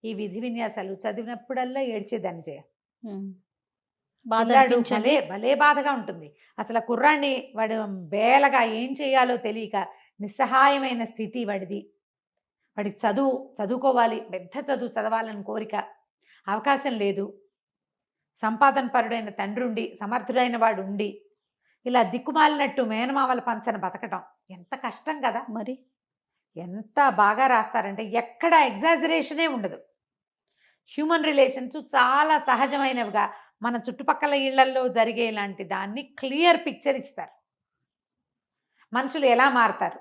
Speaker 3: ఈ విధి విన్యాసాలు చదివినప్పుడల్లా ఏడ్చేదాన్ని జయ. భలే బాధగా ఉంటుంది. అసలు కుర్రాన్ని వాడు బేలగా ఏం చేయాలో తెలియక నిస్సహాయమైన స్థితి వాడిది. వాడికి చదువుకోవాలి, పెద్ద చదువు చదవాలని కోరిక, అవకాశం లేదు. సంపాదన పరుడైన తండ్రి ఉండి, సమర్థుడైన వాడు ఉండి, ఇలా దిక్కుమాలినట్టు మేనమావల పంచన బతకటం ఎంత కష్టం కదా.
Speaker 2: మరి
Speaker 3: ఎంత బాగా రాస్తారంటే ఎక్కడ ఎగ్జాజరేషనే ఉండదు. హ్యూమన్ రిలేషన్స్ చాలా సహజమైనవిగా మన చుట్టుపక్కల ఇళ్లల్లో జరిగే లాంటి దాన్ని క్లియర్ పిక్చర్ ఇస్తారు. మనుషులు ఎలా మారుతారు,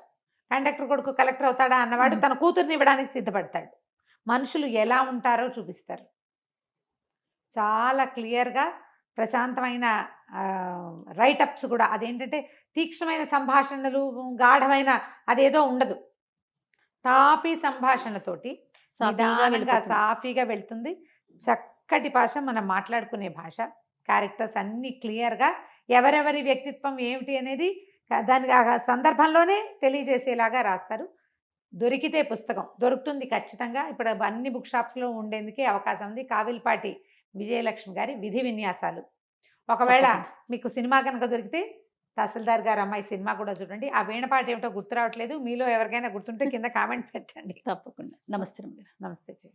Speaker 3: కండక్టర్ కొడుకు కలెక్టర్ అవుతాడా అన్నవాడు తన కూతుర్ని ఇవ్వడానికి సిద్ధపడతాడు. మనుషులు ఎలా ఉంటారో చూపిస్తారు. చాలా క్లియర్గా ప్రశాంతమైన రైటప్స్ కూడా. అదేంటంటే తీక్ష్ణమైన సంభాషణలు, గాఢమైన అదేదో ఉండదు. తాపీ సంభాషణతోటి సాఫీగా వెళ్తుంది. చక్కటి భాష, మనం మాట్లాడుకునే భాష. క్యారెక్టర్స్ అన్నీ క్లియర్గా ఎవరెవరి వ్యక్తిత్వం ఏమిటి అనేది దానికి ఆ సందర్భంలోనే తెలియజేసేలాగా రాస్తారు. దొరికితే పుస్తకం దొరుకుతుంది ఖచ్చితంగా. ఇప్పుడు అన్ని బుక్ షాప్స్లో ఉండేందుకే అవకాశం ఉంది. కావిల్పాటి విజయలక్ష్మి గారి విధి విన్యాసాలు. ఒకవేళ మీకు సినిమా కనుక దొరికితే తహసీల్దార్ గారు అమ్మాయి సినిమా కూడా చూడండి. ఆ వీణ పాట ఏమిటో గుర్తు రావట్లేదు. మీలో ఎవరికైనా గుర్తుంటే కింద కామెంట్ పెట్టండి.
Speaker 2: తప్పకుండా. నమస్తే రమ్య గారు.
Speaker 3: నమస్తే.